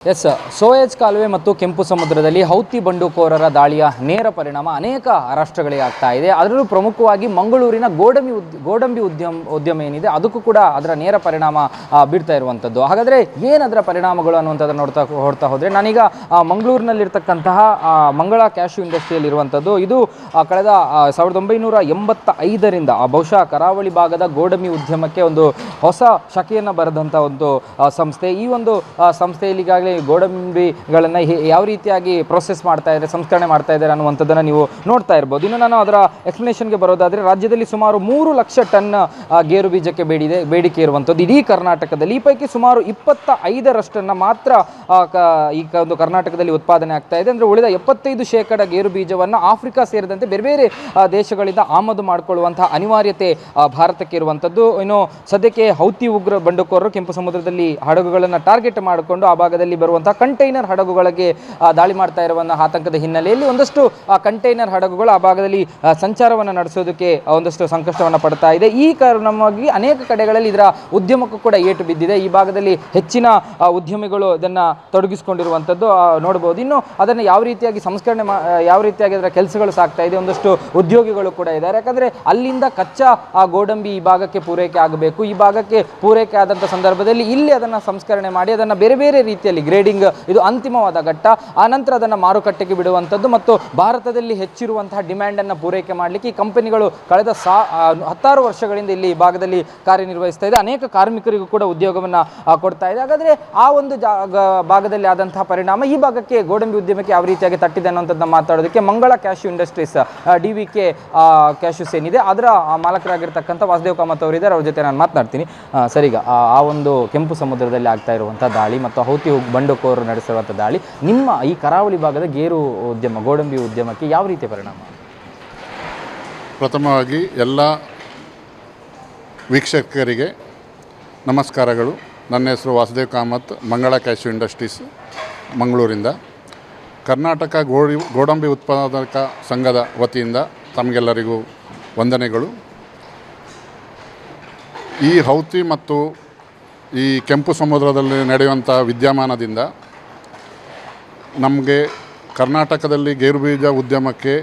S, ಸೋಯೆಜ್ ಕಾಲುವೆ ಮತ್ತು ಕೆಂಪು ಸಮುದ್ರದಲ್ಲಿ ಹೌತಿ ಬಂಡುಕೋರರ ದಾಳಿಯ ನೇರ ಪರಿಣಾಮ ಅನೇಕ ರಾಷ್ಟ್ರಗಳಿಗೆ ಆಗ್ತಾ ಇದೆ. ಅದರಲ್ಲೂ ಪ್ರಮುಖವಾಗಿ ಮಂಗಳೂರಿನ ಗೋಡಂಬಿ ಉದ್ಯಮ ಏನಿದೆ ಅದಕ್ಕೂ ಕೂಡ ಅದರ ನೇರ ಪರಿಣಾಮ ಬೀರ್ತಾ ಇರುವಂಥದ್ದು. ಹಾಗಾದರೆ ಏನದರ ಪರಿಣಾಮಗಳು ಅನ್ನುವಂಥದ್ದನ್ನು ಹೊಡ್ತಾ ಹೋದರೆ, ನಾನೀಗ ಮಂಗಳೂರಿನಲ್ಲಿರ್ತಕ್ಕಂತಹ ಮಂಗಳ ಕ್ಯಾಶ್ಯೂ ಇಂಡಸ್ಟ್ರಿಯಲ್ಲಿರುವಂಥದ್ದು. ಇದು ಕಳೆದ 1985ರಿಂದ ಬಹುಶಃ ಕರಾವಳಿ ಭಾಗದ ಗೋಡಂಬಿ ಉದ್ಯಮಕ್ಕೆ ಒಂದು ಹೊಸ ಶಕೆಯನ್ನು ಬರೆದಂಥ ಒಂದು ಸಂಸ್ಥೆ. ಈ ಒಂದು ಸಂಸ್ಥೆಯಲ್ಲಿ ಈಗಾಗಲೇ ಗೋಡಂಬಿಗಳನ್ನು ಯಾವ ರೀತಿಯಾಗಿ ಪ್ರೋಸೆಸ್ ಮಾಡ್ತಾ ಇದ್ದಾರೆ, ಸಂಸ್ಕರಣೆ ಮಾಡ್ತಾ ಇದ್ದಾರೆ ಅನ್ನುವಂಥದ್ದನ್ನು ನೀವು ನೋಡ್ತಾ ಇರ್ಬೋದು. ಇನ್ನು ನಾನು ಅದರ ಎಕ್ಸ್ಪ್ಲನೇಷನ್ಗೆ ಬರೋದಾದರೆ, ರಾಜ್ಯದಲ್ಲಿ ಸುಮಾರು 3 ಲಕ್ಷ ಟನ್ ಗೇರು ಬೀಜಕ್ಕೆ ಬೇಡಿಕೆ ಇರುವಂಥದ್ದು ಇಡೀ ಕರ್ನಾಟಕದಲ್ಲಿ. ಈ ಪೈಕಿ ಸುಮಾರು 25% ಮಾತ್ರ ಈ ಒಂದು ಕರ್ನಾಟಕದಲ್ಲಿ ಉತ್ಪಾದನೆ ಆಗ್ತಾ ಇದೆ. ಅಂದರೆ ಉಳಿದ 75% ಗೇರು ಬೀಜವನ್ನು ಆಫ್ರಿಕಾ ಸೇರಿದಂತೆ ಬೇರೆ ಬೇರೆ ದೇಶಗಳಿಂದ ಆಮದು ಮಾಡಿಕೊಳ್ಳುವಂತಹ ಅನಿವಾರ್ಯತೆ ಭಾರತಕ್ಕೆ ಇರುವಂಥದ್ದು. ಇನ್ನು ಸದ್ಯಕ್ಕೆ ಹೌತಿ ಉಗ್ರ ಬಂಡುಕೋರರು ಕೆಂಪು ಸಮುದ್ರದಲ್ಲಿ ಹಡಗುಗಳನ್ನು ಟಾರ್ಗೆಟ್ ಮಾಡಿಕೊಂಡು ಆ ಭಾಗದಲ್ಲಿ ಬರುವಂತಹ ಕಂಟೈನರ್ ಹಡಗುಗಳಿಗೆ ದಾಳಿ ಮಾಡ್ತಾ ಇರುವ ಆತಂಕದ ಹಿನ್ನೆಲೆಯಲ್ಲಿ ಒಂದಷ್ಟು ಕಂಟೈನರ್ ಹಡಗುಗಳು ಆ ಭಾಗದಲ್ಲಿ ಸಂಚಾರವನ್ನು ನಡೆಸೋದಕ್ಕೆ ಒಂದಷ್ಟು ಸಂಕಷ್ಟವನ್ನು ಪಡ್ತಾ ಇದೆ. ಈ ಕಾರಣವಾಗಿ ಅನೇಕ ಕಡೆಗಳಲ್ಲಿ ಇದರ ಉದ್ಯಮಕ್ಕೂ ಕೂಡ ಏಟು ಬಿದ್ದಿದೆ. ಈ ಭಾಗದಲ್ಲಿ ಹೆಚ್ಚಿನ ಉದ್ಯಮಿಗಳು ಇದನ್ನು ತೊಡಗಿಸಿಕೊಂಡಿರುವಂಥದ್ದು ನೋಡ್ಬೋದು. ಇನ್ನು ಅದನ್ನು ಯಾವ ರೀತಿಯಾಗಿ ಸಂಸ್ಕರಣೆ ಯಾವ ರೀತಿಯಾಗಿ ಅದರ ಕೆಲಸಗಳು ಸಾಗ್ತಾ ಇದೆ, ಒಂದಷ್ಟು ಉದ್ಯೋಗಿಗಳು ಕೂಡ ಇದ್ದಾರೆ. ಯಾಕಂದರೆ ಅಲ್ಲಿಂದ ಕಚ್ಚಾ ಗೋಡಂಬಿ ಈ ಭಾಗಕ್ಕೆ ಪೂರೈಕೆ ಆಗಬೇಕು. ಈ ಭಾಗಕ್ಕೆ ಪೂರೈಕೆ ಆದಂಥ ಸಂದರ್ಭದಲ್ಲಿ ಇಲ್ಲಿ ಅದನ್ನು ಸಂಸ್ಕರಣೆ ಮಾಡಿ ಅದನ್ನು ಬೇರೆ ಬೇರೆ ರೀತಿಯಲ್ಲಿ ಗ್ರೇಡಿಂಗ್, ಇದು ಅಂತಿಮವಾದ ಘಟ್ಟ. ಆನಂತರ ಅದನ್ನು ಮಾರುಕಟ್ಟೆಗೆ ಬಿಡುವಂಥದ್ದು ಮತ್ತು ಭಾರತದಲ್ಲಿ ಹೆಚ್ಚಿರುವಂತಹ ಡಿಮ್ಯಾಂಡನ್ನು ಪೂರೈಕೆ ಮಾಡಲಿಕ್ಕೆ ಈ ಕಂಪನಿಗಳು ಕಳೆದ 10 ವರ್ಷಗಳಿಂದ ಇಲ್ಲಿ ಭಾಗದಲ್ಲಿ ಕಾರ್ಯನಿರ್ವಹಿಸ್ತಾ ಇದೆ. ಅನೇಕ ಕಾರ್ಮಿಕರಿಗೂ ಕೂಡ ಉದ್ಯೋಗವನ್ನು ಕೊಡ್ತಾ ಇದೆ. ಹಾಗಾದರೆ ಆ ಒಂದು ಭಾಗದಲ್ಲಿ ಆದಂತಹ ಪರಿಣಾಮ ಈ ಭಾಗಕ್ಕೆ ಗೋಡಂಬಿ ಉದ್ಯಮಕ್ಕೆ ಯಾವ ರೀತಿಯಾಗಿ ತಟ್ಟಿದೆ ಅನ್ನೋಂಥದ್ದನ್ನ ಮಾತಾಡೋದಕ್ಕೆ ಮಂಗಳ ಕ್ಯಾಶ್ಯೂ ಇಂಡಸ್ಟ್ರೀಸ್ DVK ಕ್ಯಾಶ್ಯೂಸ್ ಏನಿದೆ ಅದರ ಮಾಲಕರಾಗಿರ್ತಕ್ಕಂಥ ವಾಸುದೇವ್ ಕಾಮತ್ ಅವರಿದ್ದಾರೆ. ಅವ್ರ ಜೊತೆ ನಾನು ಮಾತನಾಡ್ತೀನಿ. ಸರಿಗ ಆ ಒಂದು ಕೆಂಪು ಸಮುದ್ರದಲ್ಲಿ ಆಗ್ತಾ ಇರುವಂಥ ದಾಳಿ ಮತ್ತು ಹೌತಿ ಬಂಡುಕೋರರು ನಡೆಸಿರುವಂಥ ದಾಳಿ ನಿಮ್ಮ ಈ ಕರಾವಳಿ ಭಾಗದ ಗೇರು ಉದ್ಯಮ, ಗೋಡಂಬಿ ಉದ್ಯಮಕ್ಕೆ ಯಾವ ರೀತಿಯ ಪರಿಣಾಮ? ಪ್ರಥಮವಾಗಿ ಎಲ್ಲ ವೀಕ್ಷಕರಿಗೆ ನಮಸ್ಕಾರಗಳು. ನನ್ನ ಹೆಸರು ವಾಸುದೇವ್ ಕಾಮತ್, ಮಂಗಳ ಕ್ಯಾಶ್ಯೂ ಇಂಡಸ್ಟ್ರೀಸ್ ಮಂಗಳೂರಿಂದ. ಕರ್ನಾಟಕ ಗೋಡಂಬಿ ಉತ್ಪಾದಕ ಸಂಘದ ವತಿಯಿಂದ ತಮಗೆಲ್ಲರಿಗೂ ವಂದನೆಗಳು. ಈ ಹೌತಿ ಮತ್ತು ಈ ಕೆಂಪು ಸಮುದ್ರದಲ್ಲಿ ನಡೆಯುವಂಥ ವಿದ್ಯಮಾನದಿಂದ ನಮಗೆ ಕರ್ನಾಟಕದಲ್ಲಿ ಗೇರುಬೀಜ ಉದ್ಯಮಕ್ಕೆ,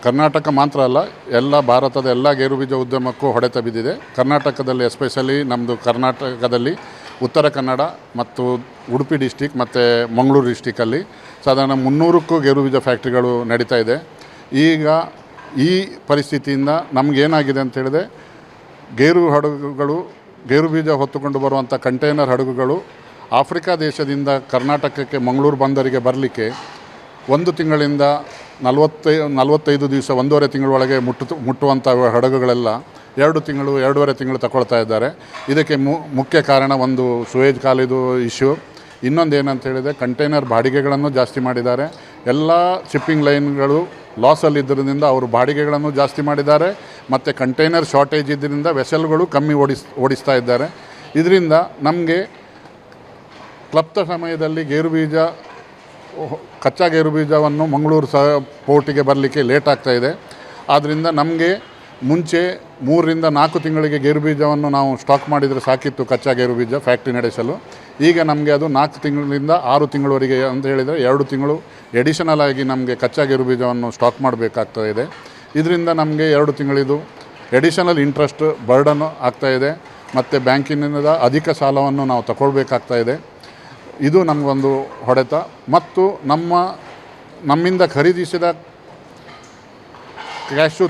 ಕರ್ನಾಟಕ ಮಾತ್ರ ಅಲ್ಲ, ಎಲ್ಲ ಭಾರತದ ಎಲ್ಲ ಗೇರುಬೀಜ ಉದ್ಯಮಕ್ಕೂ ಹೊಡೆತ ಬಿದ್ದಿದೆ. ಕರ್ನಾಟಕದಲ್ಲಿ ಎಸ್ಪೆಷಲಿ ನಮ್ಮದು ಕರ್ನಾಟಕದಲ್ಲಿ ಉತ್ತರ ಕನ್ನಡ ಮತ್ತು ಉಡುಪಿ ಡಿಸ್ಟಿಕ್ ಮತ್ತು ಮಂಗಳೂರು ಡಿಸ್ಟಿಕಲ್ಲಿ ಸಾಧಾರಣ 300ಕ್ಕೂ ಗೇರುಬೀಜ ಫ್ಯಾಕ್ಟ್ರಿಗಳು ನಡೀತಾ ಇದೆ. ಈಗ ಈ ಪರಿಸ್ಥಿತಿಯಿಂದ ನಮಗೇನಾಗಿದೆ ಅಂತ ಹೇಳಿದ್ರೆ, ಗೇರು ಬೀಜ ಹೊತ್ತುಕೊಂಡು ಬರುವಂಥ ಕಂಟೈನರ್ ಹಡಗುಗಳು ಆಫ್ರಿಕಾ ದೇಶದಿಂದ ಕರ್ನಾಟಕಕ್ಕೆ ಮಂಗಳೂರು ಬಂದರಿಗೆ ಬರಲಿಕ್ಕೆ 1 ತಿಂಗಳಿಂದ 45 ದಿವಸ, 1.5 ತಿಂಗಳೊಳಗೆ ಮುಟ್ಟುವಂಥ ಹಡಗುಗಳೆಲ್ಲ 2 ತಿಂಗಳು, 2.5 ತಿಂಗಳು ತಗೊಳ್ತಾ ಇದ್ದಾರೆ. ಇದಕ್ಕೆ ಮುಖ್ಯ ಕಾರಣ ಒಂದು ಸೋಯೆಜ್ ಕಾಲುವೆದು ಇಶ್ಯೂ. ಇನ್ನೊಂದು ಏನಂತ ಹೇಳಿದರೆ, ಕಂಟೈನರ್ ಬಾಡಿಗೆಗಳನ್ನು ಜಾಸ್ತಿ ಮಾಡಿದ್ದಾರೆ. ಎಲ್ಲ ಶಿಪ್ಪಿಂಗ್ ಲೈನ್ಗಳು ಲಾಸಲ್ಲಿದ್ದರಿಂದ ಅವರು ಬಾಡಿಗೆಗಳನ್ನು ಜಾಸ್ತಿ ಮಾಡಿದ್ದಾರೆ ಮತ್ತು ಕಂಟೈನರ್ ಶಾರ್ಟೇಜ್ ಇದ್ದರಿಂದ ವೆಸಲ್ಗಳು ಕಮ್ಮಿ ಓಡಿಸ್ತಾ ಇದ್ದಾರೆ. ಇದರಿಂದ ನಮಗೆ ಕ್ಲಪ್ತ ಸಮಯದಲ್ಲಿ ಕಚ್ಚಾ ಗೇರು ಬೀಜವನ್ನು ಮಂಗಳೂರು ಪೋರ್ಟಿಗೆ ಬರಲಿಕ್ಕೆ ಲೇಟ್ ಆಗ್ತಾಯಿದೆ. ಆದ್ದರಿಂದ ನಮಗೆ ಮುಂಚೆ 3 ರಿಂದ 4 ತಿಂಗಳಿಗೆ ಗೇರು ಬೀಜವನ್ನು ನಾವು ಸ್ಟಾಕ್ ಮಾಡಿದರೆ ಸಾಕಿತ್ತು, ಕಚ್ಚಾ ಗೇರು ಬೀಜ ಫ್ಯಾಕ್ಟ್ರಿ ನಡೆಸಲು. ಈಗ ನಮಗೆ ಅದು 4 ತಿಂಗಳಿಂದ 6 ತಿಂಗಳವರೆಗೆ ಅಂತ ಹೇಳಿದರೆ 2 ತಿಂಗಳು ಎಡಿಷನಲ್ ಆಗಿ ನಮಗೆ ಕಚ್ಚಾ ಗೇರು ಬೀಜವನ್ನು ಸ್ಟಾಕ್ ಮಾಡಬೇಕಾಗ್ತಾಯಿದೆ. ಇದರಿಂದ ನಮಗೆ 2 ತಿಂಗಳಿದು ಎಡಿಷನಲ್ ಇಂಟ್ರೆಸ್ಟ್ ಬರ್ಡನ್ ಆಗ್ತಾಯಿದೆ ಮತ್ತು ಬ್ಯಾಂಕಿನಿಂದ ಅಧಿಕ ಸಾಲವನ್ನು ನಾವು ತಗೊಳ್ಬೇಕಾಗ್ತಾಯಿದೆ. ಇದು ನಮಗೊಂದು ಹೊಡೆತ. ಮತ್ತು ನಮ್ಮಿಂದ ಖರೀದಿಸಿದ ಕ್ಯಾಶ್ಯೂ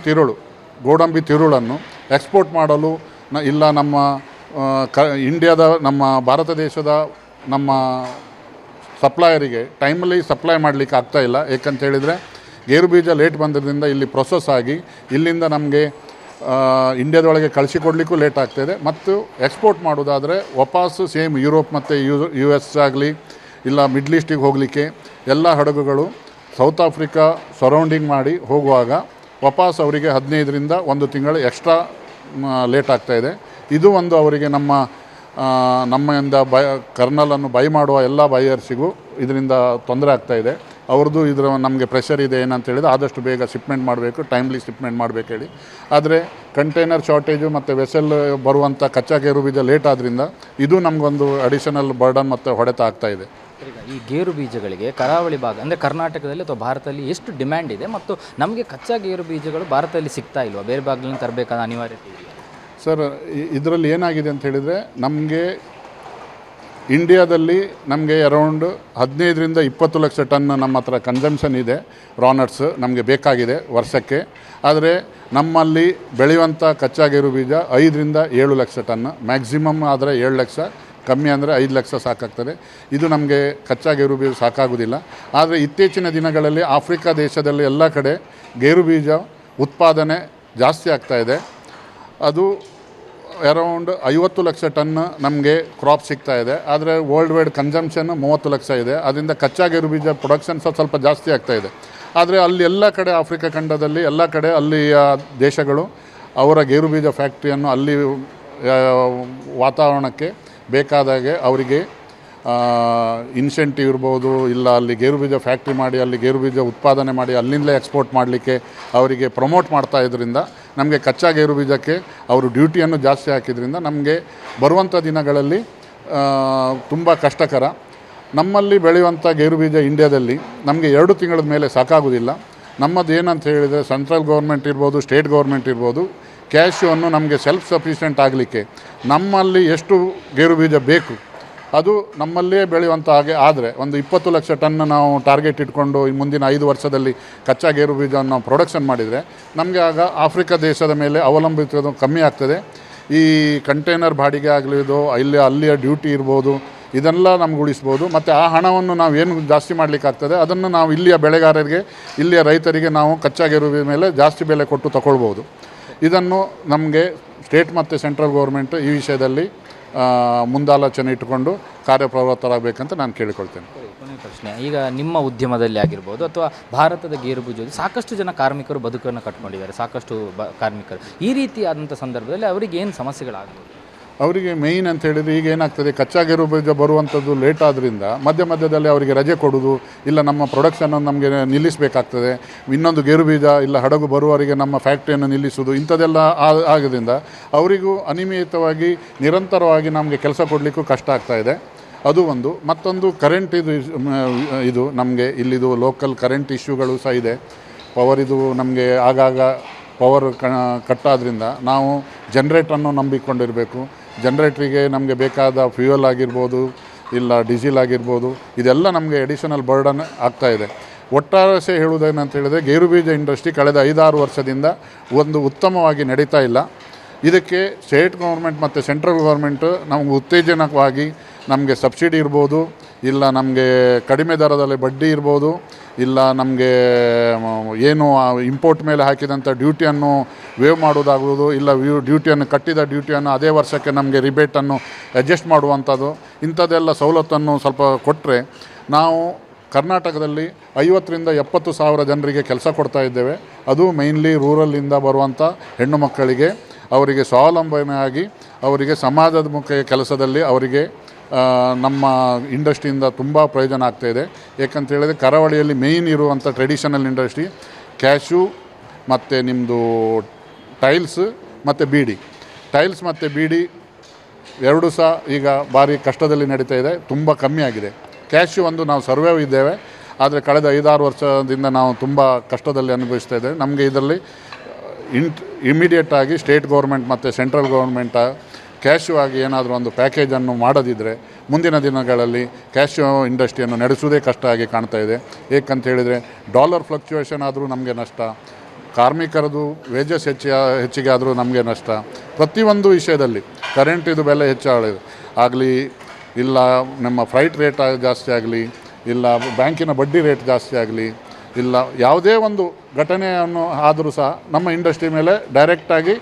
ಗೋಡಂಬಿ ತಿರುಳನ್ನು ಎಕ್ಸ್ಪೋರ್ಟ್ ಮಾಡಲು ಇಲ್ಲ ನಮ್ಮ ನಮ್ಮ ಭಾರತ ದೇಶದ ನಮ್ಮ ಸಪ್ಲೈಯರಿಗೆ ಟೈಮಲ್ಲಿ ಸಪ್ಲೈ ಮಾಡಲಿಕ್ಕೆ ಆಗ್ತಾಯಿಲ್ಲ. ಏಕಂತೇಳಿದರೆ ಗೇರು ಬೀಜ ಲೇಟ್ ಬಂದಿದ್ದರಿಂದ ಇಲ್ಲಿ ಪ್ರೊಸೆಸ್ ಆಗಿ ಇಲ್ಲಿಂದ ನಮಗೆ ಇಂಡಿಯಾದೊಳಗೆ ಕಳಿಸಿಕೊಡ್ಲಿಕ್ಕೂ ಲೇಟ್ ಆಗ್ತಾಯಿದೆ. ಮತ್ತು ಎಕ್ಸ್ಪೋರ್ಟ್ ಮಾಡೋದಾದರೆ ವಾಪಸ್ಸು ಸೇಮ್ ಯುರೋಪ್ ಮತ್ತು US ಆಗಲಿ ಇಲ್ಲ ಮಿಡ್ಲ್ ಈಸ್ಟಿಗೆ ಹೋಗಲಿಕ್ಕೆ ಎಲ್ಲ ಹಡಗುಗಳು ಸೌತ್ ಆಫ್ರಿಕಾ ಸರೌಂಡಿಂಗ್ ಮಾಡಿ ಹೋಗುವಾಗ ವಾಪಸ್ ಅವರಿಗೆ 15 ರಿಂದ 1 ತಿಂಗಳು ಎಕ್ಸ್ಟ್ರಾ ಲೇಟ್ ಆಗ್ತಾಯಿದೆ. ಇದು ಒಂದು ಅವರಿಗೆ ನಮ್ಮಿಂದ ಕರ್ನಲನ್ನು ಬೈ ಮಾಡುವ ಎಲ್ಲ ಬೈಯರ್ಸಿಗೂ ಇದರಿಂದ ತೊಂದರೆ ಆಗ್ತಾಯಿದೆ. ಅವ್ರದ್ದು ನಮಗೆ ಪ್ರೆಷರ್ ಇದೆ ಏನಂತ ಹೇಳಿದ್ರೆ ಆದಷ್ಟು ಬೇಗ ಶಿಪ್ಮೆಂಟ್ ಮಾಡಬೇಕು, ಟೈಮ್ಲಿ ಶಿಪ್ಮೆಂಟ್ ಮಾಡಬೇಕು ಹೇಳಿ. ಆದರೆ ಕಂಟೈನರ್ ಶಾರ್ಟೇಜು ಮತ್ತು ವೆಸಲ್ ಬರುವಂಥ ಕಚ್ಚಾ ಗೇರು ಬೀಜ ಲೇಟ್ ಆದ್ದರಿಂದ ಇದು ನಮಗೊಂದು ಅಡಿಷನಲ್ ಬರ್ಡನ್ ಮತ್ತು ಹೊಡೆತ ಆಗ್ತಾಯಿದೆ. ಈಗ ಈ ಗೇರು ಬೀಜಗಳಿಗೆ ಕರಾವಳಿ ಭಾಗ ಅಂದರೆ ಕರ್ನಾಟಕದಲ್ಲಿ ಅಥವಾ ಭಾರತದಲ್ಲಿ ಎಷ್ಟು ಡಿಮ್ಯಾಂಡ್ ಇದೆ ಮತ್ತು ನಮಗೆ ಕಚ್ಚಾ ಗೇರು ಬೀಜಗಳು ಭಾರತದಲ್ಲಿ ಸಿಗ್ತಾ ಇಲ್ವಾ? ಬೇರೆ ಭಾಗದಲ್ಲಿ ತರಬೇಕಾದ ಅನಿವಾರ್ಯತೆ ಇದೆಯಾ? ಸರ್, ಇದರಲ್ಲಿ ಏನಾಗಿದೆ ಅಂತ ಹೇಳಿದರೆ, ನಮಗೆ ಇಂಡಿಯಾದಲ್ಲಿ ನಮಗೆ ಅರೌಂಡ್ 15-20 ಲಕ್ಷ ಟನ್ ನಮ್ಮ ಹತ್ರ ಕನ್ಸಂಪ್ಷನ್ ಇದೆ. ರಾನಟ್ಸ್ ನಮಗೆ ಬೇಕಾಗಿದೆ ವರ್ಷಕ್ಕೆ. ಆದರೆ ನಮ್ಮಲ್ಲಿ ಬೆಳೆಯುವಂಥ ಕಚ್ಚಾ ಗೇರು ಬೀಜ 5-7 ಲಕ್ಷ ಟನ್, ಮ್ಯಾಕ್ಸಿಮಮ್ ಆದರೆ 7 ಲಕ್ಷ, ಕಮ್ಮಿ ಅಂದರೆ 5 ಲಕ್ಷ ಸಾಕಾಗ್ತದೆ. ಇದು ನಮಗೆ ಕಚ್ಚಾ ಗೇರು ಬೀಜ ಸಾಕಾಗೋದಿಲ್ಲ. ಆದರೆ ಇತ್ತೀಚಿನ ದಿನಗಳಲ್ಲಿ ಆಫ್ರಿಕಾ ದೇಶದಲ್ಲಿ ಎಲ್ಲ ಕಡೆ ಗೇರು ಬೀಜ ಉತ್ಪಾದನೆ ಜಾಸ್ತಿ ಆಗ್ತಾಯಿದೆ. ಅದು ಅರೌಂಡ್ 50 ಲಕ್ಷ ಟನ್ ನಮಗೆ ಕ್ರಾಪ್ ಸಿಗ್ತಾ ಇದೆ. ಆದರೆ ವರ್ಲ್ಡ್ ವೈಡ್ ಕನ್ಸಂಪ್ಷನ್ 30 ಲಕ್ಷ ಇದೆ. ಅದರಿಂದ ಕಚ್ಚಾ ಗೇರು ಬೀಜ ಪ್ರೊಡಕ್ಷನ್ ಸ್ವಲ್ಪ ಜಾಸ್ತಿ ಆಗ್ತಾಯಿದೆ. ಆದರೆ ಅಲ್ಲಿ ಎಲ್ಲ ಕಡೆ ಆಫ್ರಿಕಾ ಖಂಡದಲ್ಲಿ ಎಲ್ಲ ಕಡೆ ಅಲ್ಲಿಯ ದೇಶಗಳು ಅವರ ಗೇರು ಬೀಜ ಫ್ಯಾಕ್ಟ್ರಿಯನ್ನು ಅಲ್ಲಿ ವಾತಾವರಣಕ್ಕೆ ಬೇಕಾದಾಗೆ ಅವರಿಗೆ ಇನ್ಸೆಂಟಿವ್ ಇರ್ಬೋದು, ಇಲ್ಲ ಅಲ್ಲಿ ಗೇರು ಬೀಜ ಫ್ಯಾಕ್ಟ್ರಿ ಮಾಡಿ ಅಲ್ಲಿ ಗೇರು ಬೀಜ ಉತ್ಪಾದನೆ ಮಾಡಿ ಅಲ್ಲಿಂದಲೇ ಎಕ್ಸ್ಪೋರ್ಟ್ ಮಾಡಲಿಕ್ಕೆ ಅವರಿಗೆ ಪ್ರಮೋಟ್ ಮಾಡ್ತಾ ಇದ್ದರಿಂದ ನಮಗೆ ಕಚ್ಚಾ ಗೇರು ಬೀಜಕ್ಕೆ ಅವರು ಡ್ಯೂಟಿಯನ್ನು ಜಾಸ್ತಿ ಹಾಕಿದ್ರಿಂದ ನಮಗೆ ಬರುವಂಥ ದಿನಗಳಲ್ಲಿ ತುಂಬ ಕಷ್ಟಕರ. ನಮ್ಮಲ್ಲಿ ಬೆಳೆಯುವಂಥ ಗೇರು ಬೀಜ ಇಂಡಿಯಾದಲ್ಲಿ ನಮಗೆ 2 ತಿಂಗಳ ಮೇಲೆ ಸಾಕಾಗೋದಿಲ್ಲ. ನಮ್ಮದು ಏನಂತ ಹೇಳಿದರೆ, ಸೆಂಟ್ರಲ್ ಗೌರ್ಮೆಂಟ್ ಇರ್ಬೋದು, ಸ್ಟೇಟ್ ಗೌರ್ಮೆಂಟ್ ಇರ್ಬೋದು, ಕ್ಯಾಶ್ಯೂವನ್ನು ನಮಗೆ ಸೆಲ್ಫ್ ಸಫಿಷಿಯೆಂಟ್ ಆಗಲಿಕ್ಕೆ ನಮ್ಮಲ್ಲಿ ಎಷ್ಟು ಗೇರು ಬೀಜ ಬೇಕು ಅದು ನಮ್ಮಲ್ಲೇ ಬೆಳೆಯುವಂಥ ಹಾಗೆ ಆದರೆ ಒಂದು 20 ಲಕ್ಷ ಟನ್ ನಾವು ಟಾರ್ಗೆಟ್ ಇಟ್ಕೊಂಡು ಮುಂದಿನ 5 ವರ್ಷದಲ್ಲಿ ಕಚ್ಚಾ ಗೇರು ಬೀಜವನ್ನು ನಾವು ಪ್ರೊಡಕ್ಷನ್ ಮಾಡಿದರೆ ನಮಗೆ ಆಗ ಆಫ್ರಿಕಾ ದೇಶದ ಮೇಲೆ ಅವಲಂಬಿತ ಕಮ್ಮಿ ಆಗ್ತದೆ. ಈ ಕಂಟೈನರ್ ಬಾಡಿಗೆ ಆಗಲಿದ್ದು ಅಲ್ಲಿಯ ಡ್ಯೂಟಿ ಇರ್ಬೋದು, ಇದೆಲ್ಲ ನಮ್ಗೆ ಉಳಿಸ್ಬೋದು. ಮತ್ತು ಆ ಹಣವನ್ನು ನಾವು ಏನು ಜಾಸ್ತಿ ಮಾಡಲಿಕ್ಕಾಗ್ತದೆ ಅದನ್ನು ನಾವು ಇಲ್ಲಿಯ ಬೆಳೆಗಾರರಿಗೆ, ಇಲ್ಲಿಯ ರೈತರಿಗೆ ನಾವು ಕಚ್ಚಾ ಗೇರು ಬೀಜ ಮೇಲೆ ಜಾಸ್ತಿ ಬೆಲೆ ಕೊಟ್ಟು ತಗೊಳ್ಬೋದು. ಇದನ್ನು ನಮಗೆ ಸ್ಟೇಟ್ ಮತ್ತು ಸೆಂಟ್ರಲ್ ಗೌರ್ಮೆಂಟ್ ಈ ವಿಷಯದಲ್ಲಿ ಮುಂದಾಲೋಚನೆ ಇಟ್ಟುಕೊಂಡು ಕಾರ್ಯಪ್ರವೃತ್ತರಾಗಬೇಕಂತ ನಾನು ಕೇಳಿಕೊಳ್ತೇನೆ. ಕೊನೆಯ ಪ್ರಶ್ನೆ, ಈಗ ನಿಮ್ಮ ಉದ್ಯಮದಲ್ಲಿ ಆಗಿರ್ಬೋದು ಅಥವಾ ಭಾರತದ ಗೇರು ಬೀಜದಲ್ಲಿ ಸಾಕಷ್ಟು ಜನ ಕಾರ್ಮಿಕರು ಬದುಕನ್ನು ಕಟ್ಕೊಂಡಿದ್ದಾರೆ, ಸಾಕಷ್ಟು ಕಾರ್ಮಿಕರು. ಈ ರೀತಿಯಾದಂಥ ಸಂದರ್ಭದಲ್ಲಿ ಅವರಿಗೆ ಏನು ಸಮಸ್ಯೆಗಳಾಗ್ಬೋದು? ಅವರಿಗೆ ಮೇಯ್ನ್ ಅಂತ ಹೇಳಿದರೆ, ಈಗ ಏನಾಗ್ತದೆ, ಕಚ್ಚಾ ಗೇರು ಬೀಜ ಬರುವಂಥದ್ದು ಲೇಟ್ ಆದ್ದರಿಂದ ಮಧ್ಯದಲ್ಲಿ ಅವರಿಗೆ ರಜೆ ಕೊಡೋದು, ಇಲ್ಲ ನಮ್ಮ ಪ್ರೊಡಕ್ಷನನ್ನು ನಮಗೆ ನಿಲ್ಲಿಸಬೇಕಾಗ್ತದೆ, ಇನ್ನೊಂದು ಗೇರು ಬೀಜ ಇಲ್ಲ ಹಡಗು ಬರುವವರಿಗೆ ನಮ್ಮ ಫ್ಯಾಕ್ಟ್ರಿಯನ್ನು ನಿಲ್ಲಿಸೋದು, ಇಂಥದ್ದೆಲ್ಲ ಆಗೋದ್ರಿಂದ ಅವರಿಗೂ ಅನಿಯಮಿತವಾಗಿ ನಿರಂತರವಾಗಿ ನಮಗೆ ಕೆಲಸ ಕೊಡಲಿಕ್ಕೂ ಕಷ್ಟ ಆಗ್ತಾಯಿದೆ. ಅದು ಒಂದು. ಮತ್ತೊಂದು ಕರೆಂಟ್ ಇದು ನಮಗೆ ಇಲ್ಲಿದು ಲೋಕಲ್ ಕರೆಂಟ್ ಇಶ್ಯೂಗಳು ಸಹ ಇದೆ. ಪವರ್ ನಮಗೆ ಆಗಾಗ ಪವರ್ ಕಟ್ಟಾದ್ರಿಂದ ನಾವು ಜನ್ರೇಟ್ರನ್ನು ನಂಬಿಕೊಂಡಿರಬೇಕು. ಜನ್ರೇಟ್ರಿಗೆ ನಮಗೆ ಬೇಕಾದ ಫ್ಯೂಯಲ್ ಆಗಿರ್ಬೋದು, ಇಲ್ಲ ಡೀಸೆಲ್ ಆಗಿರ್ಬೋದು, ಇದೆಲ್ಲ ನಮಗೆ ಎಡಿಷನಲ್ ಬರ್ಡನ್ ಆಗ್ತಾಯಿದೆ. ಒಟ್ಟಾರೆ ಹೇಳುವುದೇನಂತ ಹೇಳಿದರೆ, ಗೇರು ಬೀಜ ಇಂಡಸ್ಟ್ರಿ ಕಳೆದ 5-6 ವರ್ಷದಿಂದ ಒಂದು ಉತ್ತಮವಾಗಿ ನಡೀತಾ ಇಲ್ಲ. ಇದಕ್ಕೆ ಸ್ಟೇಟ್ ಗೌರ್ಮೆಂಟ್ ಮತ್ತು ಸೆಂಟ್ರಲ್ ಗೌರ್ಮೆಂಟ್ ನಮಗೆ ಉತ್ತೇಜನವಾಗಿ ನಮಗೆ ಸಬ್ಸಿಡಿ ಇರ್ಬೋದು, ಇಲ್ಲ ನಮಗೆ ಕಡಿಮೆ ದರದಲ್ಲಿ ಬಡ್ಡಿ ಇರ್ಬೋದು, ಇಲ್ಲ ನಮಗೆ ಏನು ಇಂಪೋರ್ಟ್ ಮೇಲೆ ಹಾಕಿದಂಥ ಡ್ಯೂಟಿಯನ್ನು ವೇವ್ ಮಾಡೋದಾಗುವುದು, ಇಲ್ಲ ಡ್ಯೂಟಿಯನ್ನು ಕಟ್ಟಿದ ಡ್ಯೂಟಿಯನ್ನು ಅದೇ ವರ್ಷಕ್ಕೆ ನಮಗೆ ರಿಬೇಟನ್ನು ಅಡ್ಜಸ್ಟ್ ಮಾಡುವಂಥದ್ದು, ಇಂಥದ್ದೆಲ್ಲ ಸವಲತ್ತನ್ನು ಸ್ವಲ್ಪ ಕೊಟ್ಟರೆ ನಾವು ಕರ್ನಾಟಕದಲ್ಲಿ 50-70 ಸಾವಿರ ಜನರಿಗೆ ಕೆಲಸ ಕೊಡ್ತಾ ಇದ್ದೇವೆ. ಅದು ಮೇಯ್ನ್ಲಿ ರೂರಲ್ಲಿಂದ ಬರುವಂಥ ಹೆಣ್ಣು ಮಕ್ಕಳಿಗೆ, ಅವರಿಗೆ ಸ್ವಾವಲಂಬನೆಯಾಗಿ ಅವರಿಗೆ ಸಮಾಜದ ಮುಖ ಕೆಲಸದಲ್ಲಿ ಅವರಿಗೆ ನಮ್ಮ ಇಂಡಸ್ಟ್ರಿಯಿಂದ ತುಂಬ ಪ್ರಯೋಜನ ಆಗ್ತಾಯಿದೆ. ಏಕಂತ ಹೇಳಿದರೆ, ಕರಾವಳಿಯಲ್ಲಿ ಮೇಯ್ನ್ ಇರುವಂಥ ಟ್ರೆಡಿಷನಲ್ ಇಂಡಸ್ಟ್ರಿ ಕ್ಯಾಶ್ಯೂ ಮತ್ತು ನಿಮ್ಮದು ಟೈಲ್ಸ್ ಮತ್ತು ಬೀಡಿ. ಟೈಲ್ಸ್ ಮತ್ತು ಬೀಡಿ ಎರಡೂ ಸಹ ಈಗ ಭಾರಿ ಕಷ್ಟದಲ್ಲಿ ನಡೀತಾ ಇದೆ, ತುಂಬ ಕಮ್ಮಿ ಆಗಿದೆ. ಕ್ಯಾಶ್ಯೂ ಒಂದು ನಾವು ಸರ್ವೈವ್ ಇದ್ದೇವೆ, ಆದರೆ ಕಳೆದ 5-6 ವರ್ಷದಿಂದ ನಾವು ತುಂಬ ಕಷ್ಟದಲ್ಲಿ ಅನುಭವಿಸ್ತಾ ಇದ್ದೇವೆ. ನಮಗೆ ಇದರಲ್ಲಿ ಇಮಿಡಿಯೇಟಾಗಿ ಸ್ಟೇಟ್ ಗೌರ್ಮೆಂಟ್ ಮತ್ತು ಸೆಂಟ್ರಲ್ ಗೌರ್ಮೆಂಟ್ ಕ್ಯಾಶ್ಯೂ ಆಗಿ ಏನಾದರೂ ಒಂದು ಪ್ಯಾಕೇಜನ್ನು ಮಾಡದಿದ್ದರೆ ಮುಂದಿನ ದಿನಗಳಲ್ಲಿ ಕ್ಯಾಶ್ಯೂ ಇಂಡಸ್ಟ್ರಿಯನ್ನು ನಡೆಸುವುದೇ ಕಷ್ಟ ಆಗಿ ಕಾಣ್ತಾ ಇದೆ. ಏಕಂತ ಹೇಳಿದರೆ, ಡಾಲರ್ ಫ್ಲಕ್ಚುಯೇಷನ್ ಆದರೂ ನಮಗೆ ನಷ್ಟ, ಕಾರ್ಮಿಕರದು ವೇಜಸ್ ಹೆಚ್ಚಿಗೆ ಆದರೂ ನಮಗೆ ನಷ್ಟ. ಪ್ರತಿಯೊಂದು ವಿಷಯದಲ್ಲಿ ಕರೆಂಟಿದು ಬೆಲೆ ಆಗಲಿ, ಇಲ್ಲ ನಮ್ಮ ಫ್ಲೈಟ್ ರೇಟ್ ಜಾಸ್ತಿ ಆಗಲಿ, ಇಲ್ಲ ಬ್ಯಾಂಕಿನ ಬಡ್ಡಿ ರೇಟ್ ಜಾಸ್ತಿ ಆಗಲಿ, ಇಲ್ಲ ಯಾವುದೇ ಒಂದು ಘಟನೆಯನ್ನು ಆದರೂ ಸಹ ನಮ್ಮ ಇಂಡಸ್ಟ್ರಿ ಮೇಲೆ ಡೈರೆಕ್ಟಾಗಿ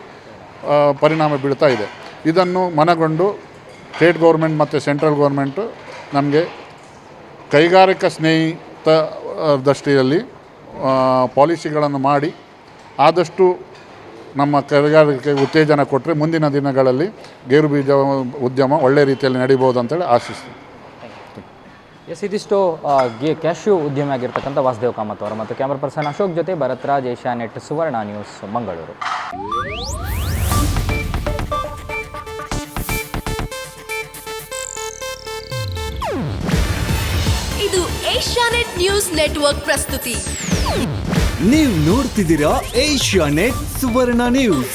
ಪರಿಣಾಮ ಬೀಳ್ತಾ ಇದೆ. ಇದನ್ನು ಮನಗೊಂಡು ಸ್ಟೇಟ್ ಗೌರ್ಮೆಂಟ್ ಮತ್ತು ಸೆಂಟ್ರಲ್ ಗೌರ್ಮೆಂಟು ನಮಗೆ ಕೈಗಾರಿಕಾ ಸ್ನೇಹಿತ ದೃಷ್ಟಿಯಲ್ಲಿ ಪಾಲಿಸಿಗಳನ್ನು ಮಾಡಿ ಆದಷ್ಟು ನಮ್ಮ ಕೈಗಾರಿಕೆಗೆ ಉತ್ತೇಜನ ಕೊಟ್ಟರೆ ಮುಂದಿನ ದಿನಗಳಲ್ಲಿ ಗೇರು ಬೀಜ ಉದ್ಯಮ ಒಳ್ಳೆ ರೀತಿಯಲ್ಲಿ ನಡೀಬೋದು ಅಂತೇಳಿ ಆಶಿಸ್ತೀನಿ. ಇದಿಷ್ಟು ಕ್ಯಾಶ್ಯೂ ಉದ್ಯಮಿ ಆಗಿರ್ತಕ್ಕಂಥ ವಾಸುದೇವ್ ಕಾಮತ್ ಅವರು ಮತ್ತು ಕ್ಯಾಮರಾ ಪರ್ಸನ್ ಅಶೋಕ್ ಜೊತೆ ಭರತ್ರಾಜ್, ಏಷ್ಯಾನೆಟ್ ಸುವರ್ಣ ನ್ಯೂಸ್, ಮಂಗಳೂರು. ಇದು ಏಷ್ಯಾನೆಟ್ ನ್ಯೂಸ್ ನೆಟ್ವರ್ಕ್ ಪ್ರಸ್ತುತಿ. ನೀವು ನೋಡ್ತಿದ್ದೀರಾ ಏಷ್ಯಾನೆಟ್ ಸುವರ್ಣ ನ್ಯೂಸ್.